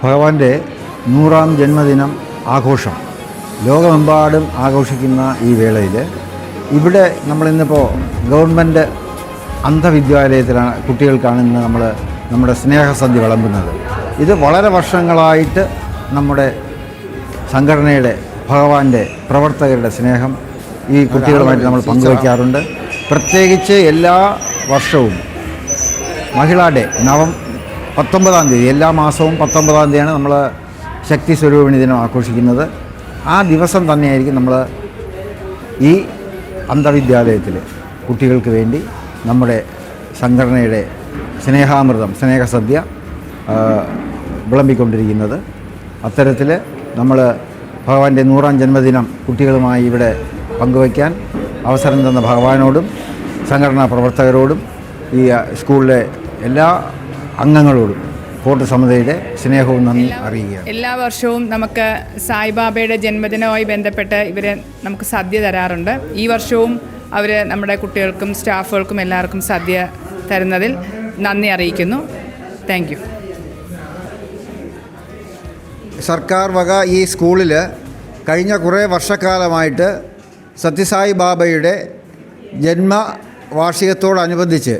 ഭഗവാന്റെ 100ാം ജന്മദിനം ആഘോഷം ലോകമെമ്പാടും ആഘോഷിക്കുന്ന ഈ വേളയിൽ ഇവിടെ നമ്മളിന്നിപ്പോൾ ഗവൺമെൻറ് അന്ധവിദ്യാലയത്തിലാണ് കുട്ടികൾക്കാണ് ഇന്ന് നമ്മുടെ സ്നേഹസദ്യ വിളമ്പുന്നത്. ഇത് വളരെ വർഷങ്ങളായിട്ട് നമ്മുടെ സംഘടനയുടെ ഭഗവാന്റെ പ്രവർത്തകരുടെ സ്നേഹം ഈ കുട്ടികളുമായിട്ട് നമ്മൾ പങ്കുവയ്ക്കാറുണ്ട്. പ്രത്യേകിച്ച് എല്ലാ വർഷവും മഹിളാ ഡേ 19-ാം തീയതി, എല്ലാ മാസവും 19-ാം തീയതിയാണ് നമ്മൾ ശക്തി സ്വരൂപിണി ദിനം ആഘോഷിക്കുന്നത്. ആ ദിവസം തന്നെയായിരിക്കും നമ്മൾ ഈ അന്ധവിദ്യാലയത്തിൽ കുട്ടികൾക്ക് വേണ്ടി നമ്മുടെ സംഘടനയുടെ സ്നേഹാമൃതം സ്നേഹസദ്യ വിളമ്പിക്കൊണ്ടിരിക്കുന്നത്. അത്തരത്തിൽ നമ്മൾ ഭഗവാന്റെ 100ാം ജന്മദിനം കുട്ടികളുമായി ഇവിടെ പങ്കുവയ്ക്കാൻ അവസരം തന്ന ഭഗവാനോടും സംഘടനാ പ്രവർത്തകരോടും ഈ സ്കൂളിലെ എല്ലാ അംഗങ്ങളോടും ഫോർട്ട് സമിതിയുടെ സ്നേഹവും നന്ദി അറിയുകയാണ്. എല്ലാ വർഷവും നമുക്ക് സായിബാബയുടെ ജന്മദിനവുമായി ബന്ധപ്പെട്ട് ഇവർ നമുക്ക് സദ്യ തരാറുണ്ട്. ഈ വർഷവും അവർ നമ്മുടെ കുട്ടികൾക്കും സ്റ്റാഫുകൾക്കും എല്ലാവർക്കും സദ്യ തരുന്നതിൽ നന്ദി അറിയിക്കുന്നു. Thank you. സർക്കാർ വക ഈ സ്കൂളിൽ കഴിഞ്ഞ കുറേ വർഷക്കാലമായിട്ട് സത്യസായി ബാബയുടെ ജന്മവാർഷികത്തോടനുബന്ധിച്ച്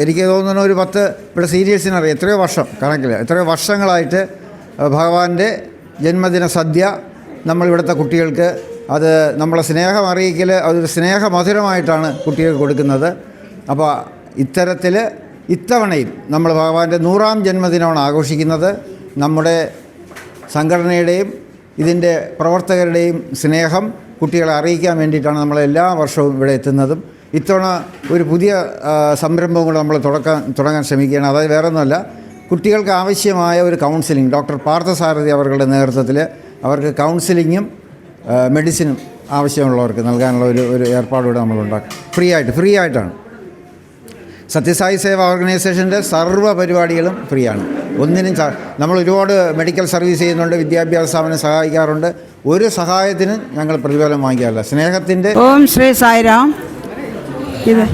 എനിക്ക് തോന്നുന്നു ഒരു 10 ഇവിടെ സീരിയൽസിനറിയാം എത്രയോ വർഷങ്ങളായിട്ട് ഭഗവാന്റെ ജന്മദിന സദ്യ നമ്മളിവിടുത്തെ കുട്ടികൾക്ക് അത് നമ്മളെ സ്നേഹം അറിയിക്കൽ അതൊരു സ്നേഹമധുരമായിട്ടാണ് കുട്ടികൾക്ക് കൊടുക്കുന്നത്. അപ്പോൾ ഇത്തരത്തിൽ ഇത്തവണയും നമ്മൾ ഭഗവാന്റെ 100ാം ജന്മദിനമാണ് ആഘോഷിക്കുന്നത്. നമ്മുടെ സംഘടനയുടെയും ഇതിൻ്റെ പ്രവർത്തകരുടെയും സ്നേഹം കുട്ടികളെ അറിയിക്കാൻ വേണ്ടിയിട്ടാണ് നമ്മൾ എല്ലാ വർഷവും ഇവിടെ എത്തുന്നതും. ഇത്തവണ ഒരു പുതിയ സംരംഭം കൂടെ നമ്മൾ തുടങ്ങാൻ ശ്രമിക്കുകയാണ്. അതായത് വേറെ ഒന്നുമല്ല, കുട്ടികൾക്ക് ആവശ്യമായ ഒരു കൗൺസിലിംഗ് ഡോക്ടർ പാർത്ഥസാരഥി അവരുടെ നേതൃത്വത്തിൽ അവർക്ക് കൗൺസിലിങ്ങും മെഡിസിനും ആവശ്യമുള്ളവർക്ക് നൽകാനുള്ള ഒരു ഏർപ്പാടുകൂടെ നമ്മളുണ്ടാക്കും. ഫ്രീ ആയിട്ടാണ്. സത്യസായി സേവ ഓർഗനൈസേഷൻ്റെ സർവ്വ പരിപാടികളും ഫ്രീ ആണ്. ഒന്നിനും നമ്മൾ ഒരുപാട് മെഡിക്കൽ സർവീസ് ചെയ്യുന്നുണ്ട്, വിദ്യാഭ്യാസ സ്ഥാപനം സഹായിക്കാറുണ്ട്. ഒരു സഹായത്തിനും ഞങ്ങൾ പ്രതിഫലം വാങ്ങിക്കാറില്ല. സ്നേഹത്തിൻ്റെ ഓം ശ്രീ സായിരാം. ഇത്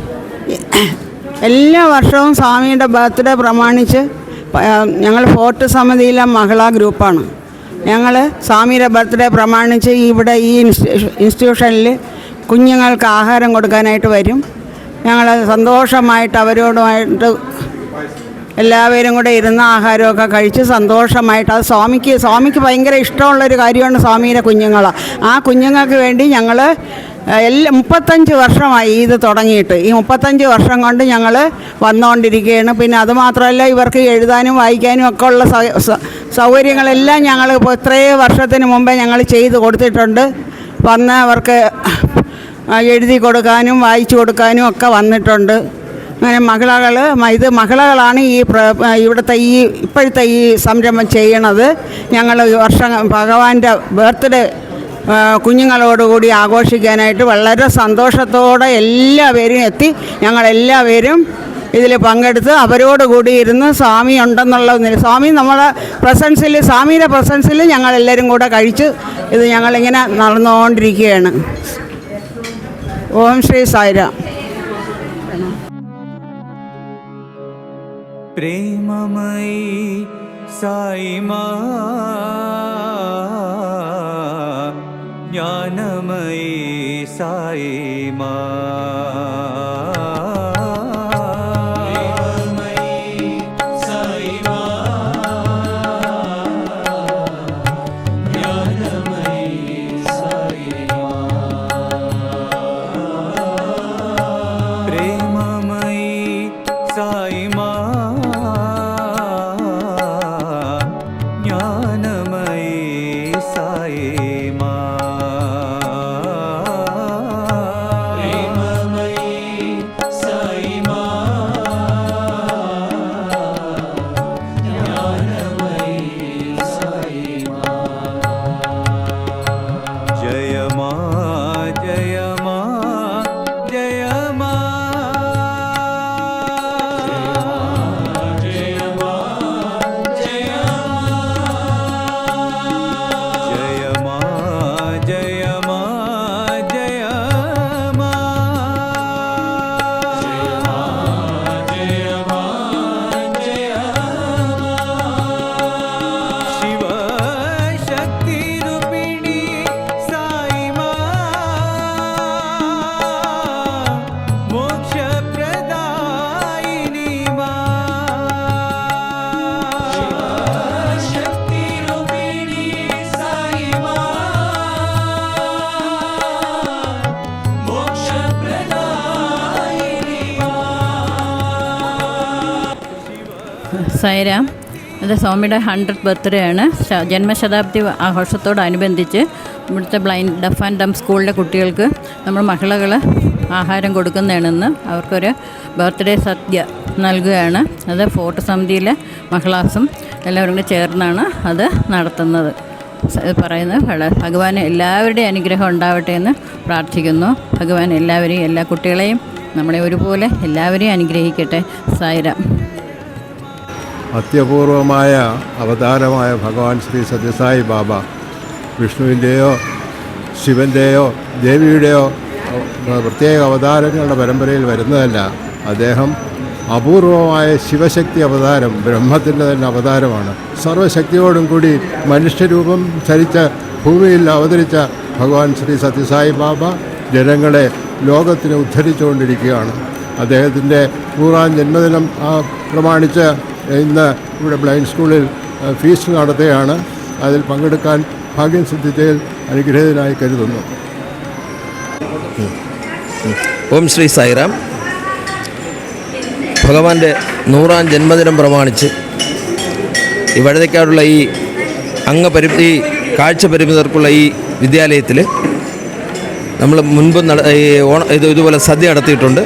എല്ലാ വർഷവും സ്വാമിയുടെ ബർത്ത്ഡേ പ്രമാണിച്ച് ഞങ്ങൾ ഫോർട്ട് സമിതിയിലെ മഹിളാ ഗ്രൂപ്പാണ്. ഞങ്ങൾ സ്വാമിയുടെ ബർത്ത്ഡേ പ്രമാണിച്ച് ഇവിടെ ഈ ഇൻസ്റ്റിറ്റ്യൂഷനിൽ കുഞ്ഞുങ്ങൾക്ക് ആഹാരം കൊടുക്കാനായിട്ട് വരും. ഞങ്ങൾ സന്തോഷമായിട്ട് അവരോടുമായിട്ട് എല്ലാവരും കൂടെ ഇരുന്ന് ആഹാരമൊക്കെ കഴിച്ച് സന്തോഷമായിട്ട്, അത് സ്വാമിക്ക് ഭയങ്കര ഇഷ്ടമുള്ളൊരു കാര്യമാണ് സ്വാമിയുടെ കുഞ്ഞുങ്ങളാണ്. ആ കുഞ്ഞുങ്ങൾക്ക് വേണ്ടി ഞങ്ങൾ 35 വർഷമായി ഇത് തുടങ്ങിയിട്ട്. ഈ 35 വർഷം കൊണ്ട് ഞങ്ങൾ വന്നുകൊണ്ടിരിക്കുകയാണ്. പിന്നെ അതുമാത്രമല്ല, ഇവർക്ക് എഴുതാനും വായിക്കാനും ഒക്കെ ഉള്ള സൗകര്യങ്ങളെല്ലാം ഞങ്ങൾ ഇപ്പോൾ ഇത്രയും വർഷത്തിന് മുമ്പേ ഞങ്ങൾ ചെയ്ത് കൊടുത്തിട്ടുണ്ട്. വന്ന് അവർക്ക് എഴുതി കൊടുക്കാനും വായിച്ചു കൊടുക്കാനും ഒക്കെ വന്നിട്ടുണ്ട്. അങ്ങനെ മഹിളകളാണ് ഇവിടുത്തെ ഇപ്പോഴത്തെ ഈ സംരംഭം ചെയ്യണത്. ഞങ്ങൾ ഭഗവാന്റെ ബർത്ത്ഡേ കുഞ്ഞുങ്ങളോടുകൂടി ആഘോഷിക്കാനായിട്ട് വളരെ സന്തോഷത്തോടെ എല്ലാവരും എത്തി. ഞങ്ങളെല്ലാവരും ഇതിൽ പങ്കെടുത്ത് അവരോടുകൂടി ഇരുന്ന് സ്വാമി ഉണ്ടെന്നുള്ള സ്വാമി നമ്മളെ സ്വാമിയുടെ പ്രസൻസിൽ ഞങ്ങളെല്ലാവരും കൂടെ കഴിച്ച് ഇത് ഞങ്ങളിങ്ങനെ നടന്നുകൊണ്ടിരിക്കുകയാണ്. ഓം ശ്രീ സായിരാം. प्रेममयी साई माँ, ज्ञानमयी साई माँ, സൈറാം. ഇത് സ്വാമിയുടെ 100th ബർത്ത്ഡേ ആണ്. ജന്മശതാബ്ദി ആഘോഷത്തോടനുബന്ധിച്ച് ഇവിടുത്തെ ബ്ലൈൻഡ് ഡഫ് ആൻഡ് ഡം സ്കൂളിലെ കുട്ടികൾക്ക് നമ്മൾ മഹിളകൾ ആഹാരം കൊടുക്കുന്നതാണെന്ന് അവർക്കൊരു ബർത്ത്ഡേ സദ്യ നൽകുകയാണ്. അത് ഫോർട്ട് സമിതിയിലെ മഹിളാസും എല്ലാവരും കൂടി ചേർന്നാണ് അത് നടത്തുന്നത്. പറയുന്നത് ഭഗവാൻ എല്ലാവരുടെയും അനുഗ്രഹം ഉണ്ടാവട്ടെ എന്ന് പ്രാർത്ഥിക്കുന്നു. ഭഗവാൻ എല്ലാവരെയും, എല്ലാ കുട്ടികളെയും നമ്മളെ ഒരുപോലെ എല്ലാവരെയും അനുഗ്രഹിക്കട്ടെ. സായിരാം. അത്യപൂർവമായ അവതാരമായ ഭഗവാൻ ശ്രീ സത്യസായി ബാബ വിഷ്ണുവിൻ്റെയോ ശിവൻ്റെയോ ദേവിയുടെയോ പ്രത്യേക അവതാരങ്ങളുടെ പരമ്പരയിൽ വരുന്നതല്ല. അദ്ദേഹം അപൂർവമായ ശിവശക്തി അവതാരം, ബ്രഹ്മത്തിൻ്റെ തന്നെ അവതാരമാണ്. സർവശക്തിയോടും കൂടി മനുഷ്യരൂപം ധരിച്ച് ഭൂമിയിൽ അവതരിച്ച ഭഗവാൻ ശ്രീ സത്യസായി ബാബ ജനങ്ങളെ ലോകത്തിന് ഉദ്ധരിച്ചുകൊണ്ടിരിക്കുകയാണ്. അദ്ദേഹത്തിൻ്റെ 100ാം ജന്മദിനം പ്രമാണിച്ച് ഇന്ന് ഇവിടെ ബ്ലൈൻഡ് സ്കൂളിൽ ഫീസ്റ്റ് നടത്തുകയാണ്. അതിൽ പങ്കെടുക്കാൻ ഭാഗ്യം സിദ്ധിച്ചതിൽ അനുഗ്രഹീതനായി കരുതുന്നു. ഓം ശ്രീ സായിറാം. ഭഗവാന്റെ 100ാം ജന്മദിനം പ്രമാണിച്ച് ഈ വഴുതയ്ക്കാടുള്ള ഈ ഈ കാഴ്ച പരിമിതർക്കുള്ള ഈ വിദ്യാലയത്തിൽ നമ്മൾ മുൻപ് ഇതുപോലെ സദ്യ നടത്തിയിട്ടുണ്ട്.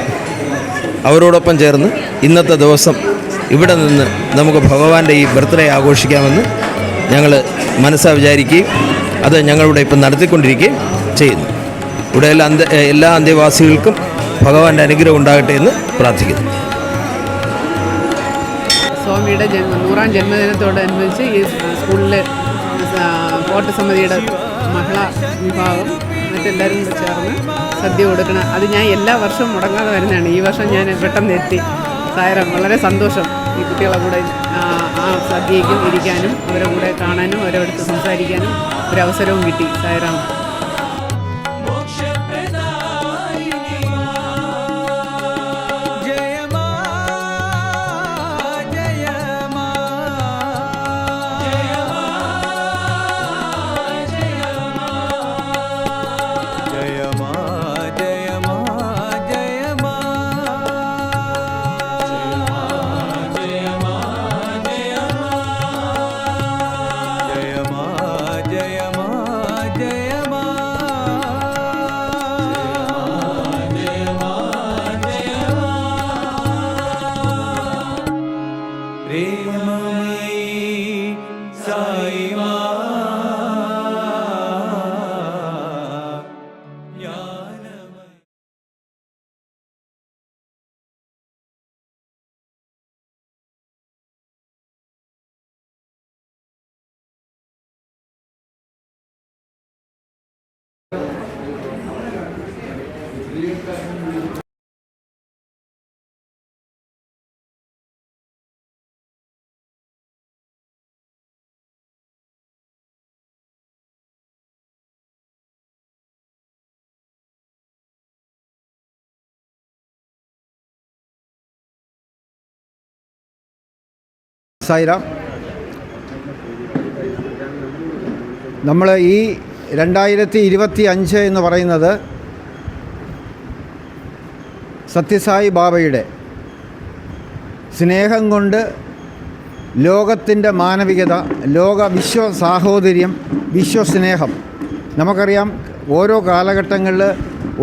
അവരോടൊപ്പം ചേർന്ന് ഇന്നത്തെ ദിവസം ഇവിടെ നിന്ന് നമുക്ക് ഭഗവാന്റെ ഈ ബർത്ത്ഡേ ആഘോഷിക്കാമെന്ന് ഞങ്ങൾ മനസ്സാ വിചാരിക്കുകയും അത് ഞങ്ങളിവിടെ ഇപ്പം നടത്തിക്കൊണ്ടിരിക്കുകയും ചെയ്യുന്നു. ഇവിടെ എല്ലാ അന്തേവാസികൾക്കും ഭഗവാന്റെ അനുഗ്രഹം ഉണ്ടാകട്ടെ എന്ന് പ്രാർത്ഥിക്കുന്നു. സ്വാമിയുടെ 100ാം ജന്മദിനത്തോടനുബന്ധിച്ച് ഈ സ്കൂളിൽ ഫോർട്ട് സമിതിയുടെ മഹിളാ വിഭാഗം മറ്റെല്ലാവരും ചേർന്ന് സദ്യ കൊടുക്കണം. അത് ഞാൻ എല്ലാ വർഷവും മുടങ്ങാതെ വരുന്നതാണ്. ഈ വർഷം ഞാൻ പെട്ടെന്ന് എത്തി. സായിറാം. വളരെ സന്തോഷം ഈ കുട്ടികളെ കൂടെ ആ സദ്യയ്ക്കും ഇരിക്കാനും അവരുടെ കൂടെ കാണാനും അവരുടെ അടുത്ത് സംസാരിക്കാനും ഒരവസരവും കിട്ടി. സായിറാം. സായിറാം. നമ്മൾ ഈ 2025 എന്ന് പറയുന്നത് സത്യസായി ബാബയുടെ സ്നേഹം കൊണ്ട് ലോകത്തിൻ്റെ മാനവികത, വിശ്വ സാഹോദര്യം, വിശ്വസ്നേഹം. നമുക്കറിയാം ഓരോ കാലഘട്ടങ്ങളിൽ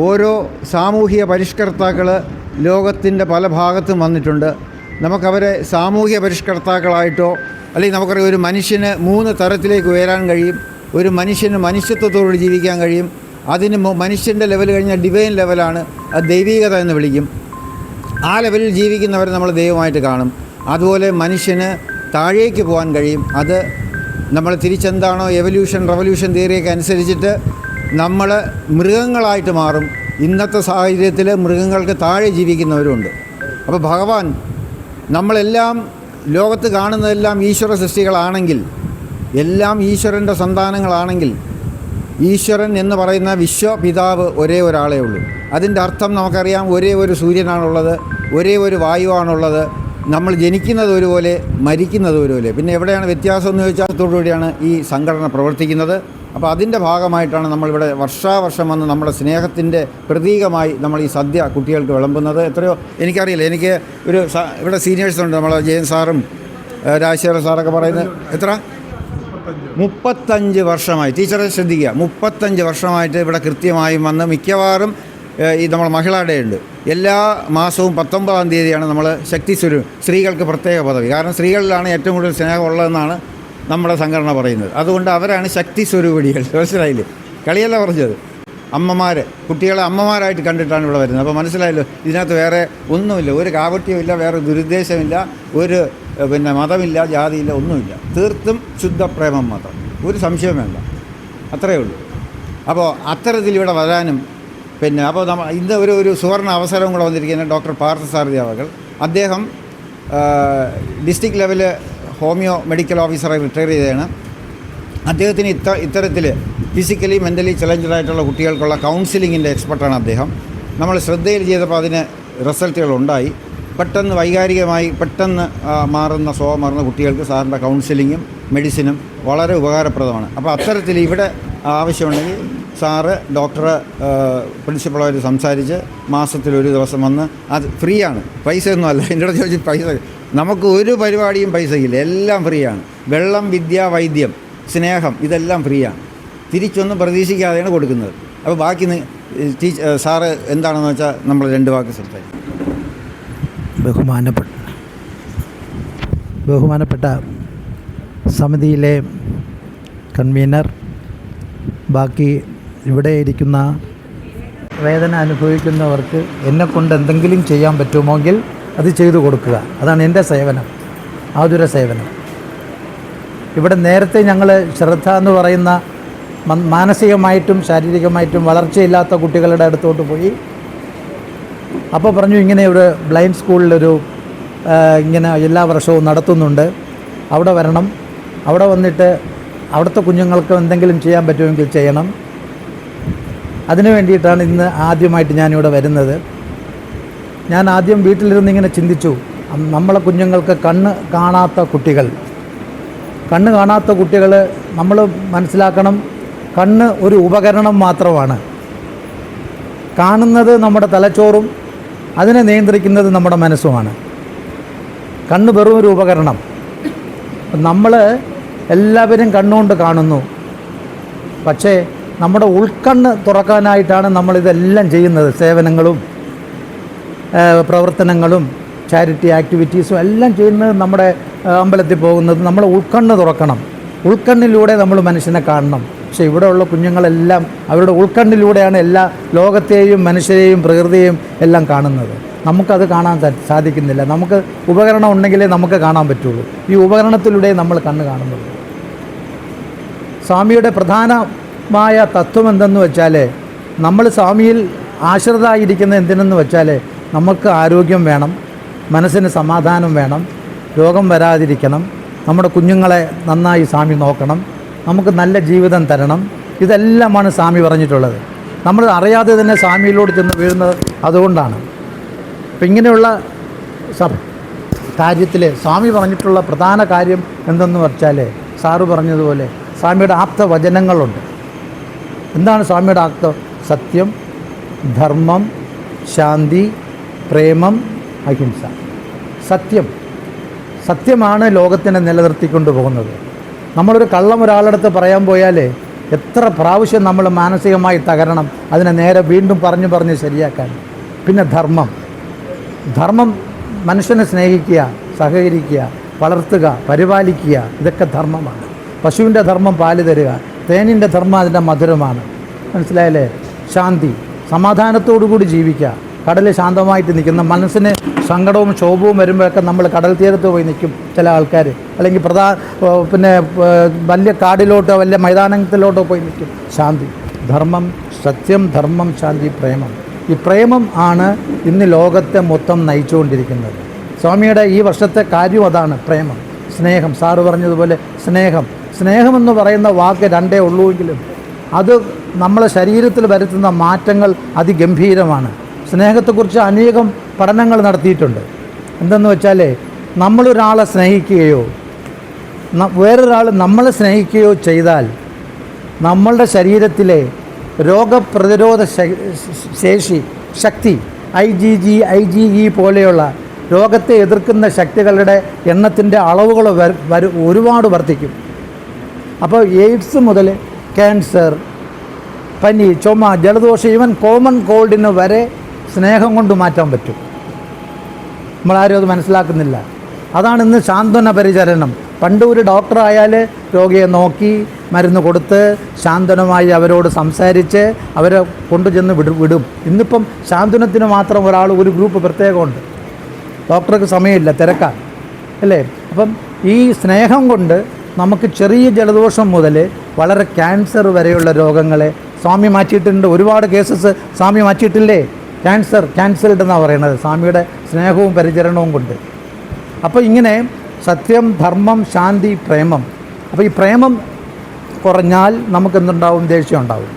ഓരോ സാമൂഹിക പരിഷ്കർത്താക്കൾ ലോകത്തിൻ്റെ പല ഭാഗത്തും വന്നിട്ടുണ്ട്. നമുക്കവരെ സാമൂഹിക പരിഷ്കർത്താക്കളായിട്ടോ അല്ലെങ്കിൽ നമുക്കറിയാം ഒരു മനുഷ്യന് 3 തരത്തിലേക്ക് ഉയരാൻ കഴിയും. ഒരു മനുഷ്യന് മനുഷ്യത്വത്തോട് ജീവിക്കാൻ കഴിയും. അതിന് മനുഷ്യൻ്റെ ലെവൽ കഴിഞ്ഞാൽ ഡിവൈൻ ലെവലാണ്, അത് ദൈവീകത എന്ന് വിളിക്കും. ആ ലെവലിൽ ജീവിക്കുന്നവരെ നമ്മൾ ദൈവമായിട്ട് കാണും. അതുപോലെ മനുഷ്യന് താഴേക്ക് പോകാൻ കഴിയും. അത് നമ്മൾ തിരിച്ചെന്താണോ റവല്യൂഷൻ തിയറിയൊക്കെ അനുസരിച്ചിട്ട് നമ്മൾ മൃഗങ്ങളായിട്ട് മാറും. ഇന്നത്തെ സാഹചര്യത്തിൽ മൃഗങ്ങൾക്ക് താഴെ ജീവിക്കുന്നവരുണ്ട്. അപ്പോൾ ഭഗവാൻ നമ്മളെല്ലാം ലോകത്ത് കാണുന്നതെല്ലാം ഈശ്വര സൃഷ്ടികളാണെങ്കിൽ, എല്ലാം ഈശ്വരൻ്റെ സന്താനങ്ങളാണെങ്കിൽ, ഈശ്വരൻ എന്ന് പറയുന്ന വിശ്വപിതാവ് ഒരേ ഒരാളേ ഉള്ളൂ. അതിൻ്റെ അർത്ഥം നമുക്കറിയാം, ഒരേ ഒരു സൂര്യനാണുള്ളത്, ഒരേ ഒരു വായുവാണുള്ളത്. നമ്മൾ ജനിക്കുന്നത് ഒരുപോലെ, മരിക്കുന്നത് ഒരുപോലെ. പിന്നെ എവിടെയാണ് വ്യത്യാസം എന്ന് ചോദിച്ചാൽ അതോടുകൂടിയാണ് ഈ സംഘടന പ്രവർത്തിക്കുന്നത്. അപ്പോൾ അതിൻ്റെ ഭാഗമായിട്ടാണ് നമ്മളിവിടെ വർഷാവർഷം വന്ന് നമ്മുടെ സ്നേഹത്തിൻ്റെ പ്രതീകമായി നമ്മൾ ഈ സദ്യ കുട്ടികൾക്ക് വിളമ്പുന്നത്. എത്രയോ എനിക്കറിയില്ല, എനിക്ക് ഇവിടെ സീനിയേഴ്സുണ്ട്, നമ്മളെ ജയൻ സാറും രാജശേഖരൻ സാറൊക്കെ പറയുന്നത് എത്ര 35 വർഷമായി. ടീച്ചറെ ശ്രദ്ധിക്കുക, 35 വർഷമായിട്ട് ഇവിടെ കൃത്യമായും വന്ന് മിക്കവാറും ഈ നമ്മൾ മഹിളാ ഡേ ഉണ്ട്. എല്ലാ മാസവും 19-ാം തീയതിയാണ് നമ്മൾ ശക്തി സ്വരൂപം, സ്ത്രീകൾക്ക് പ്രത്യേക പദവി. കാരണം സ്ത്രീകളിലാണ് ഏറ്റവും കൂടുതൽ സ്നേഹമുള്ളതെന്നാണ് നമ്മുടെ സംഘടന പറയുന്നത്. അതുകൊണ്ട് അവരാണ് ശക്തി സ്വരൂപിണികൾ. മനസ്സിലായില്ലേ? കളിയല്ല പറഞ്ഞത്. അമ്മമാർ, കുട്ടികളെ അമ്മമാരായിട്ട് കണ്ടിട്ടാണ് ഇവിടെ വരുന്നത്. അപ്പോൾ മനസ്സിലായല്ലോ, ഇതിനകത്ത് വേറെ ഒന്നുമില്ല, ഒരു കാപട്യമില്ല, വേറെ ദുരുദ്ദേശമില്ല, ഒരു മതമില്ല, ജാതിയില്ല, ഒന്നുമില്ല. തീർത്തും ശുദ്ധപ്രേമം മാത്രം, ഒരു സംശയം വേണ്ട, അത്രയേ ഉള്ളൂ. അപ്പോൾ അത്തരത്തിലിവിടെ വരാനും അപ്പോൾ ഇന്ന് ഒരു സുവർണ അവസരവും കൂടെ വന്നിരിക്കുന്ന ഡോക്ടർ പാർത്ഥസാരഥി അവകൾ. അദ്ദേഹം ഡിസ്ട്രിക്ട് ലെവല് ഹോമിയോ മെഡിക്കൽ ഓഫീസറായി റിട്ടയർ ചെയ്തതാണ്. അദ്ദേഹത്തിന് ഇത്തരത്തിൽ ഫിസിക്കലി മെൻ്റലി ചലഞ്ചഡായിട്ടുള്ള കുട്ടികൾക്കുള്ള കൗൺസിലിങ്ങിൻ്റെ എക്സ്പെർട്ടാണ് അദ്ദേഹം. നമ്മൾ ശ്രദ്ധയിൽ ചെയ്തപ്പോൾ അതിന് റിസൾട്ടുകളുണ്ടായി. പെട്ടെന്ന് വൈകാരികമായി പെട്ടെന്ന് മാറുന്ന കുട്ടികൾക്ക് സാറിൻ്റെ കൗൺസിലിങ്ങും മെഡിസിനും വളരെ ഉപകാരപ്രദമാണ്. അപ്പോൾ അത്തരത്തിൽ ഇവിടെ ആവശ്യമുണ്ടെങ്കിൽ സാറ് ഡോക്ടറെ പ്രിൻസിപ്പളായിട്ട് സംസാരിച്ച് മാസത്തിലൊരു ദിവസം വന്ന്, അത് ഫ്രീ ആണ്, പൈസയൊന്നും അല്ല. എൻ്റെ അടുത്ത് ചോദിച്ച് പൈസ, നമുക്ക് ഒരു പരിപാടിയും പൈസയില്ല, എല്ലാം ഫ്രീ ആണ്. വെള്ളം, വിദ്യ, വൈദ്യം, സ്നേഹം, ഇതെല്ലാം ഫ്രീ ആണ്. തിരിച്ചൊന്നും പ്രതീക്ഷിക്കാതെയാണ് കൊടുക്കുന്നത്. അപ്പോൾ ബാക്കി സാറ് എന്താണെന്ന് വെച്ചാൽ നമ്മൾ 2 വാക്ക് സംസാരിക്കും. ബഹുമാനപ്പെട്ട സമിതിയിലെ കൺവീനർ, ബാക്കി ഇവിടെ ഇരിക്കുന്ന വേദന അനുഭവിക്കുന്നവർക്ക് എന്നെക്കൊണ്ട് എന്തെങ്കിലും ചെയ്യാൻ പറ്റുമെങ്കിൽ അത് ചെയ്തു കൊടുക്കുക. അതാണ് എൻ്റെ സേവനം, ആതുര സേവനം. ഇവിടെ നേരത്തെ ഞങ്ങൾ ശ്രദ്ധ എന്ന് പറയുന്ന മാനസികമായിട്ടും ശാരീരികമായിട്ടും വളർച്ചയില്ലാത്ത കുട്ടികളുടെ അടുത്തോട്ട് പോയി. അപ്പോൾ പറഞ്ഞു, ഇങ്ങനെ ഒരു ബ്ലൈൻഡ് സ്കൂളിലൊരു ഇങ്ങനെ എല്ലാ വർഷവും നടത്തുന്നുണ്ട്, അവിടെ വരണം, അവിടെ വന്നിട്ട് അവിടുത്തെ കുഞ്ഞുങ്ങൾക്ക് എന്തെങ്കിലും ചെയ്യാൻ പറ്റുമെങ്കിൽ ചെയ്യണം. അതിനു വേണ്ടിയിട്ടാണ് ഇന്ന് ആദ്യമായിട്ട് ഞാനിവിടെ വരുന്നത്. ഞാൻ ആദ്യം വീട്ടിലിരുന്ന് ഇങ്ങനെ ചിന്തിച്ചു, നമ്മളെ കുഞ്ഞുങ്ങൾക്ക് കണ്ണ് കാണാത്ത കുട്ടികൾ നമ്മൾ മനസ്സിലാക്കണം, കണ്ണ് ഒരു ഉപകരണം മാത്രമാണ്. കാണുന്നത് നമ്മുടെ തലച്ചോറും അതിനെ നിയന്ത്രിക്കുന്നത് നമ്മുടെ മനസ്സുമാണ്. കണ്ണ് വെറും ഒരു ഉപകരണം. നമ്മൾ എല്ലാവരും കണ്ണുകൊണ്ട് കാണുന്നു, പക്ഷേ നമ്മുടെ ഉൾക്കണ്ണ് തുറക്കാനായിട്ടാണ് നമ്മളിതെല്ലാം ചെയ്യുന്നത്. സേവനങ്ങളും പ്രവർത്തനങ്ങളും ചാരിറ്റി ആക്ടിവിറ്റീസും എല്ലാം ചെയ്യുന്നത്, നമ്മുടെ അമ്പലത്തിൽ പോകുന്നത് നമ്മൾ ഉൾക്കണ്ണ് തുറക്കണം. ഉൾക്കണ്ണിലൂടെ നമ്മൾ മനുഷ്യനെ കാണണം. പക്ഷേ ഇവിടെയുള്ള കുഞ്ഞുങ്ങളെല്ലാം അവരുടെ ഉൾക്കണ്ണിലൂടെയാണ് എല്ലാ ലോകത്തെയും മനുഷ്യരെയും പ്രകൃതിയെയും എല്ലാം കാണുന്നത്. നമുക്കത് കാണാൻ സാധിക്കുന്നില്ല. നമുക്ക് ഉപകരണം ഉണ്ടെങ്കിലേ നമുക്ക് കാണാൻ പറ്റുള്ളൂ. ഈ ഉപകരണത്തിലൂടെ നമ്മൾ കണ്ണ് കാണുന്നുള്ളൂ. സ്വാമിയുടെ പ്രധാനമായ തത്വം എന്തെന്ന് വെച്ചാൽ, നമ്മൾ സ്വാമിയിൽ ആശ്രിതമായിരിക്കുന്ന എന്തിനെന്ന് വെച്ചാൽ, നമുക്ക് ആരോഗ്യം വേണം, മനസ്സിന് സമാധാനം വേണം, രോഗം വരാതിരിക്കണം, നമ്മുടെ കുഞ്ഞുങ്ങളെ നന്നായി സ്വാമി നോക്കണം, നമുക്ക് നല്ല ജീവിതം തരണം. ഇതെല്ലാമാണ് സ്വാമി പറഞ്ഞിട്ടുള്ളത്. നമ്മൾ അറിയാതെ തന്നെ സ്വാമിയിലോട് ചെന്ന് വീഴുന്നത് അതുകൊണ്ടാണ്. അപ്പം ഇങ്ങനെയുള്ള കാര്യത്തിൽ സ്വാമി പറഞ്ഞിട്ടുള്ള പ്രധാന കാര്യം എന്തെന്ന് വെച്ചാൽ, സാറ് പറഞ്ഞതുപോലെ സ്വാമിയുടെ ആപ്തവചനങ്ങളുണ്ട്. എന്താണ് സ്വാമിയുടെ സത്യം, ധർമ്മം, ശാന്തി, പ്രേമം, അഹിംസ. സത്യമാണ് ലോകത്തിനെ നിലനിർത്തിക്കൊണ്ട് പോകുന്നത്. നമ്മളൊരു കള്ളം ഒരാളടുത്ത് പറയാൻ പോയാൽ എത്ര പ്രാവശ്യം നമ്മൾ മാനസികമായി തകരണം അതിനെ നേരെ വീണ്ടും പറഞ്ഞ് ശരിയാക്കാൻ. പിന്നെ ധർമ്മം മനുഷ്യനെ സ്നേഹിക്കുക, സഹകരിക്കുക, വളർത്തുക, പരിപാലിക്കുക, ഇതൊക്കെ ധർമ്മമാണ്. പശുവിൻ്റെ ധർമ്മം പാല് തരിക, തേനിൻ്റെ ധർമ്മം അതിൻ്റെ മധുരമാണ്. മനസ്സിലായല്ലേ? ശാന്തി, സമാധാനത്തോടുകൂടി ജീവിക്കുക. കടൽ ശാന്തമായിട്ട് നിൽക്കുന്ന, മനസ്സിന് സങ്കടവും ക്ഷോഭവും വരുമ്പോഴൊക്കെ നമ്മൾ കടൽ തീരത്ത് പോയി നിൽക്കും ചില ആൾക്കാർ, അല്ലെങ്കിൽ വലിയ കാടിലോട്ടോ വലിയ മൈതാനത്തിലോട്ടോ പോയി നിൽക്കും. ശാന്തി, ധർമ്മം, സത്യം, ധർമ്മം, ശാന്തി, പ്രേമം. ഈ പ്രേമം ആണ് ഇന്ന് ലോകത്തെ മൊത്തം നയിച്ചുകൊണ്ടിരിക്കുന്നത്. സ്വാമിയുടെ ഈ വർഷത്തെ കാര്യം അതാണ്, പ്രേമം, സ്നേഹം. സാറ് പറഞ്ഞതുപോലെ സ്നേഹമെന്ന് പറയുന്ന വാക്ക് 2 ഉള്ളൂവെങ്കിലും അത് നമ്മളെ ശരീരത്തിൽ വരുത്തുന്ന മാറ്റങ്ങൾ അതിഗംഭീരമാണ്. സ്നേഹത്തെക്കുറിച്ച് അനേകം പഠനങ്ങൾ നടത്തിയിട്ടുണ്ട്. എന്തെന്ന് വെച്ചാൽ, നമ്മളൊരാളെ സ്നേഹിക്കുകയോ വേറൊരാൾ നമ്മളെ സ്നേഹിക്കുകയോ ചെയ്താൽ നമ്മളുടെ ശരീരത്തിലെ രോഗപ്രതിരോധ ശക്തി IgE പോലെയുള്ള രോഗത്തെ എതിർക്കുന്ന ശക്തികളുടെ എണ്ണത്തിൻ്റെ അളവുകൾ ഒരുപാട് വർദ്ധിക്കും. അപ്പോൾ എയ്ഡ്സ് മുതൽ ക്യാൻസർ, പനി, ചുമ, ജലദോഷം, ഈവൻ കോമൺ കോൾഡിന് വരെ സ്നേഹം കൊണ്ട് മാറ്റാൻ പറ്റും. നമ്മളാരും അത് മനസ്സിലാക്കുന്നില്ല. അതാണ് ഇന്ന് സാന്ത്വന പരിചരണം. പണ്ട് ഒരു ഡോക്ടറായാൽ രോഗിയെ നോക്കി മരുന്ന് കൊടുത്ത് സാന്ത്വനമായി അവരോട് സംസാരിച്ച് അവരെ കൊണ്ടുചെന്ന് വിടും. ഇന്നിപ്പം സാന്ത്വനത്തിന് മാത്രം ഒരു ഗ്രൂപ്പ് പ്രത്യേകമുണ്ട്. ഡോക്ടർക്ക് സമയമില്ല, തിരക്കാണ് അല്ലേ? അപ്പം ഈ സ്നേഹം കൊണ്ട് നമുക്ക് ചെറിയ ജലദോഷം മുതൽ വളരെ ക്യാൻസർ വരെയുള്ള രോഗങ്ങളെ സ്വാമി മാറ്റിയിട്ടുണ്ട്. ഒരുപാട് കേസസ് സ്വാമി മാറ്റിയിട്ടില്ലേ? ക്യാൻസൽഡ് എന്നാണ് പറയുന്നത്, സ്വാമിയുടെ സ്നേഹവും പരിചരണവും കൊണ്ട്. അപ്പോൾ ഇങ്ങനെ സത്യം, ധർമ്മം, ശാന്തി, പ്രേമം. അപ്പോൾ ഈ പ്രേമം കുറഞ്ഞാൽ നമുക്കെന്തുണ്ടാവും? ദേഷ്യം ഉണ്ടാവും.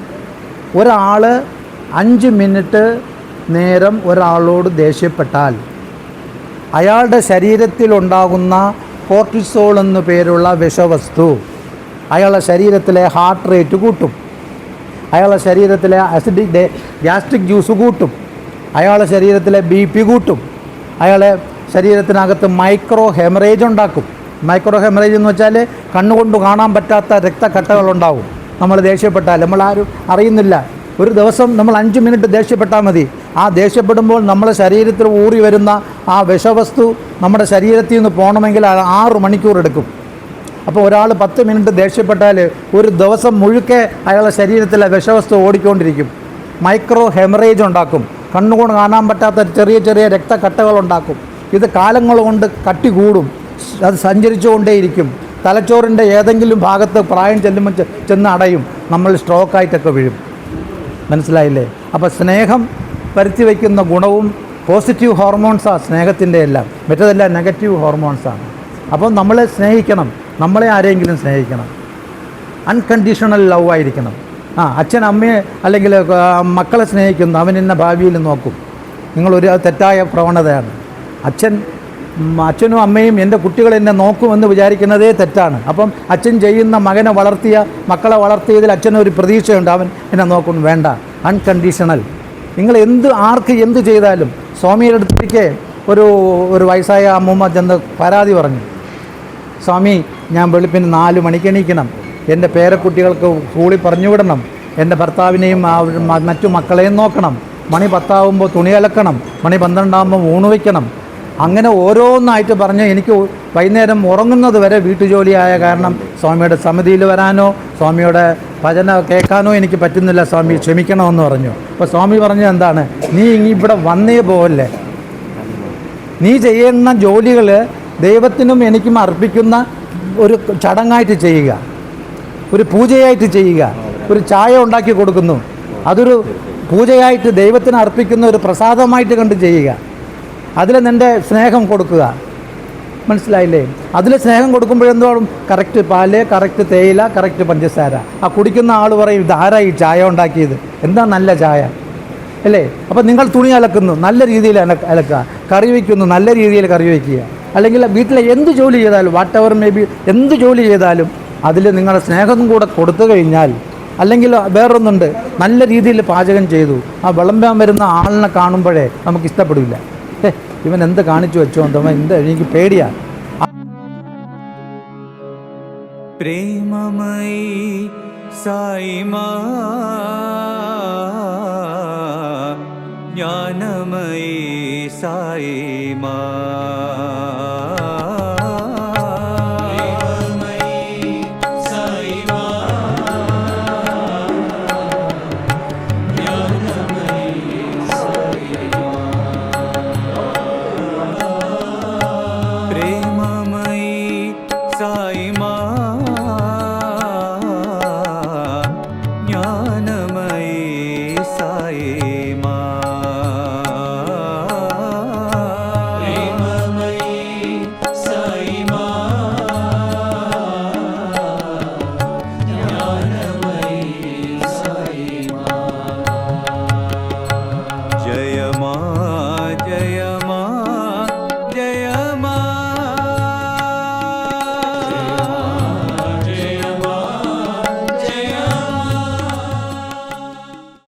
ഒരാൾ 5 മിനിറ്റ് നേരം ഒരാളോട് ദേഷ്യപ്പെട്ടാൽ അയാളുടെ ശരീരത്തിലുണ്ടാകുന്ന കോർട്ടിസോൾ എന്നു പേരുള്ള വിഷവസ്തു അയാളുടെ ശരീരത്തിലെ ഹാർട്ട് റേറ്റ് കൂട്ടും, അയാളുടെ ശരീരത്തിലെ ഗ്യാസ്ട്രിക് ജ്യൂസ് കൂട്ടും, അയാളുടെ ശരീരത്തിലെ BP കൂട്ടും, അയാളെ ശരീരത്തിനകത്ത് മൈക്രോ ഹെമറേജ് ഉണ്ടാക്കും. മൈക്രോ ഹെമറേജ് എന്ന് വെച്ചാൽ കണ്ണുകൊണ്ട് കാണാൻ പറ്റാത്ത രക്തക്കട്ടകളുണ്ടാവും. നമ്മൾ ദേഷ്യപ്പെട്ടാൽ നമ്മളാരും അറിയുന്നില്ല. ഒരു ദിവസം നമ്മൾ 5 മിനിറ്റ് ദേഷ്യപ്പെട്ടാൽ മതി. ആ ദേഷ്യപ്പെടുമ്പോൾ നമ്മുടെ ശരീരത്തിൽ ഊറി വരുന്ന ആ വിഷവസ്തു നമ്മുടെ ശരീരത്തിൽ നിന്ന് പോകണമെങ്കിൽ 6 മണിക്കൂർ എടുക്കും. അപ്പോൾ ഒരാൾ 10 മിനിറ്റ് ദേഷ്യപ്പെട്ടാൽ ഒരു ദിവസം മുഴുക്കെ അയാളുടെ ശരീരത്തിലെ വിഷവസ്തു ഓടിക്കൊണ്ടിരിക്കും. മൈക്രോ ഹെമറേജ് ഉണ്ടാക്കും, കണ്ണുകൊണ്ട് കാണാൻ പറ്റാത്ത ചെറിയ ചെറിയ രക്തക്കട്ടകളുണ്ടാക്കും. ഇത് കാലങ്ങൾ കൊണ്ട് കട്ടി കൂടും, അത് സഞ്ചരിച്ചുകൊണ്ടേയിരിക്കും. തലച്ചോറിൻ്റെ ഏതെങ്കിലും ഭാഗത്ത് പ്രായം ചെല്ലുമ്പോൾ ചെന്ന് അടയും, നമ്മൾ സ്ട്രോക്കായിട്ടൊക്കെ വീഴും. മനസ്സിലായില്ലേ? അപ്പോൾ സ്നേഹം വരുത്തി വയ്ക്കുന്ന ഗുണവും പോസിറ്റീവ് ഹോർമോൺസാണ് സ്നേഹത്തിൻ്റെ എല്ലാം, മറ്റതെല്ലാം നെഗറ്റീവ് ഹോർമോൺസാണ്. അപ്പോൾ നമ്മളെ സ്നേഹിക്കണം, നമ്മളെ ആരെങ്കിലും സ്നേഹിക്കണം, അൺകണ്ടീഷണൽ ലവ് ആയിരിക്കണം. അച്ഛൻ അമ്മയെ അല്ലെങ്കിൽ മക്കളെ സ്നേഹിക്കുന്നു, അവൻ എന്നെ ഭാവിയിൽ നോക്കും. നിങ്ങളൊരു തെറ്റായ പ്രവണതയാണ്. അച്ഛനും അമ്മയും എൻ്റെ കുട്ടികൾ എന്നെ നോക്കുമെന്ന് വിചാരിക്കുന്നതേ തെറ്റാണ്. അപ്പം അച്ഛൻ ചെയ്യുന്ന മക്കളെ വളർത്തിയതിൽ അച്ഛനൊരു പ്രതീക്ഷയുണ്ട്, അവൻ എന്നെ നോക്കുന്നു. വേണ്ട, അൺകണ്ടീഷണൽ. നിങ്ങൾ ആർക്ക് എന്ത് ചെയ്താലും. സ്വാമിയുടെ അടുത്തേക്ക് ഒരു വയസ്സായ അമ്മൂമ്മ ചെന്ന് പരാതി പറഞ്ഞു, സ്വാമി, ഞാൻ വെളുപ്പിന് 4 മണിക്ക് എണീക്കണം, എൻ്റെ പേരക്കുട്ടികൾക്ക് സ്കൂളിൽ പറഞ്ഞു വിടണം, എൻ്റെ ഭർത്താവിനെയും മറ്റു മക്കളെയും നോക്കണം, മണി 10 ആകുമ്പോൾ തുണി അലക്കണം, മണി 12 ആകുമ്പോൾ ഊണ് വയ്ക്കണം. അങ്ങനെ ഓരോന്നായിട്ട് പറഞ്ഞ് എനിക്ക് വൈകുന്നേരം ഉറങ്ങുന്നത് വരെ വീട്ടുജോലിയായ കാരണം സ്വാമിയുടെ സമിതിയിൽ വരാനോ സ്വാമിയുടെ ഭജന കേൾക്കാനോ എനിക്ക് പറ്റുന്നില്ല, സ്വാമി ക്ഷമിക്കണമെന്ന് പറഞ്ഞു. അപ്പോൾ സ്വാമി പറഞ്ഞത് എന്താണ്? നീ ഇവിടെ വന്നേ പോവല്ലേ, നീ ചെയ്യുന്ന ജോലികൾ ദൈവത്തിനും എനിക്കും അർപ്പിക്കുന്ന ഒരു ചടങ്ങായിട്ട് ചെയ്യുക, ഒരു പൂജയായിട്ട് ചെയ്യുക. ഒരു ചായ ഉണ്ടാക്കി കൊടുക്കുന്നു, അതൊരു പൂജയായിട്ട് ദൈവത്തിന് അർപ്പിക്കുന്ന ഒരു പ്രസാദമായിട്ട് കണ്ട് ചെയ്യുക. അതിൽ നിൻ്റെ സ്നേഹം കൊടുക്കുക. മനസ്സിലായില്ലേ? അതിൽ സ്നേഹം കൊടുക്കുമ്പോഴെന്തോടും കറക്റ്റ് പാല്, കറക്റ്റ് തേയില, കറക്റ്റ് പഞ്ചസാര. ആ കുടിക്കുന്ന ആൾ പറയും, ഇതാരാ ഈ ചായ ഉണ്ടാക്കിയത്, എന്താ നല്ല ചായ അല്ലേ? അപ്പോൾ നിങ്ങൾ തുണി അലക്കുന്നു, നല്ല രീതിയിൽ അലക്കുക, കറി വയ്ക്കുന്നു, നല്ല രീതിയിൽ കറി വയ്ക്കുക. അല്ലെങ്കിൽ വീട്ടിലെ എന്ത് ജോലി ചെയ്താലും, വാട്ട് എവർ മേ ബി, എന്ത് ജോലി ചെയ്താലും അതിൽ നിങ്ങളുടെ സ്നേഹം കൂടെ കൊടുത്തു കഴിഞ്ഞാൽ, അല്ലെങ്കിൽ വേറൊന്നുണ്ട്, നല്ല രീതിയിൽ പാചകം ചെയ്തു, ആ വിളമ്പാൻ വരുന്ന ആളിനെ കാണുമ്പോഴേ നമുക്ക് ഇഷ്ടപ്പെടില്ല. ഇവൻ എന്ത് കാണിച്ചു വെച്ചോ എന്തോ, എന്ത് എനിക്ക് പേടിയാ. പ്രേമമയി സായിമാ, ജ്ഞാനമയി സായിമാ.